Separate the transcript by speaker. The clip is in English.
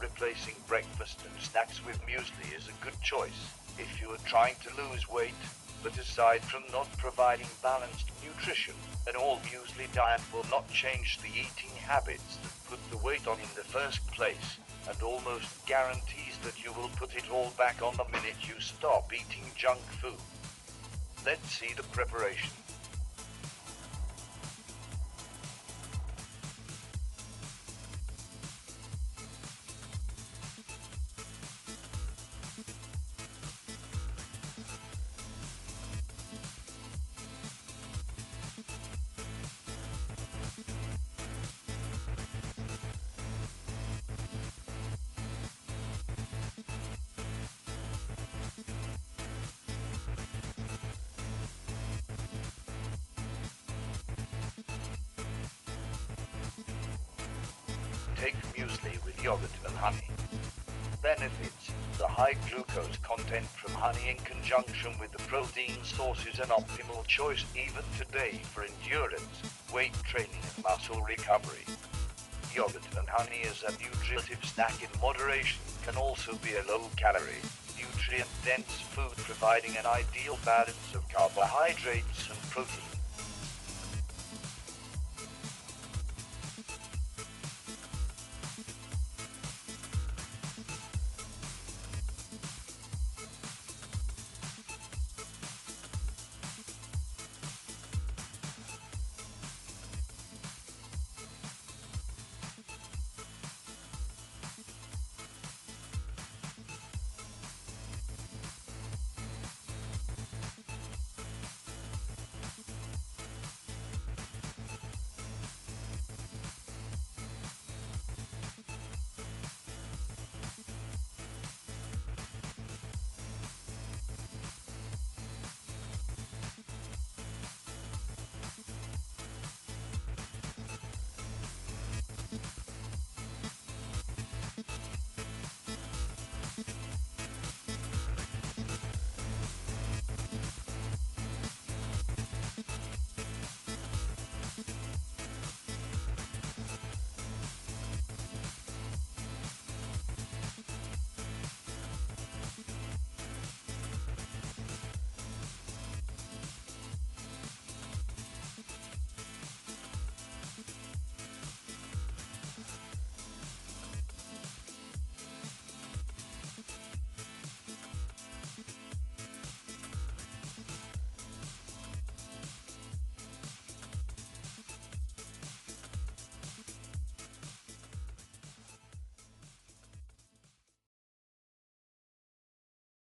Speaker 1: Replacing breakfast and snacks with muesli is a good choice if you are trying to lose weight, but aside from not providing balanced nutrition, an all-muesli diet will not change the eating habits that put the weight on in the first place, and almost guarantees that you will put it all back on the minute you stop eating junk food. Let's see the preparation. Take muesli with yogurt and honey. Benefits: the high glucose content from honey in conjunction with the protein source is an optimal choice even today for endurance, weight training and muscle recovery. Yogurt and honey as a nutritive snack in moderation can also be a low-calorie, nutrient-dense food providing an ideal balance of carbohydrates and protein.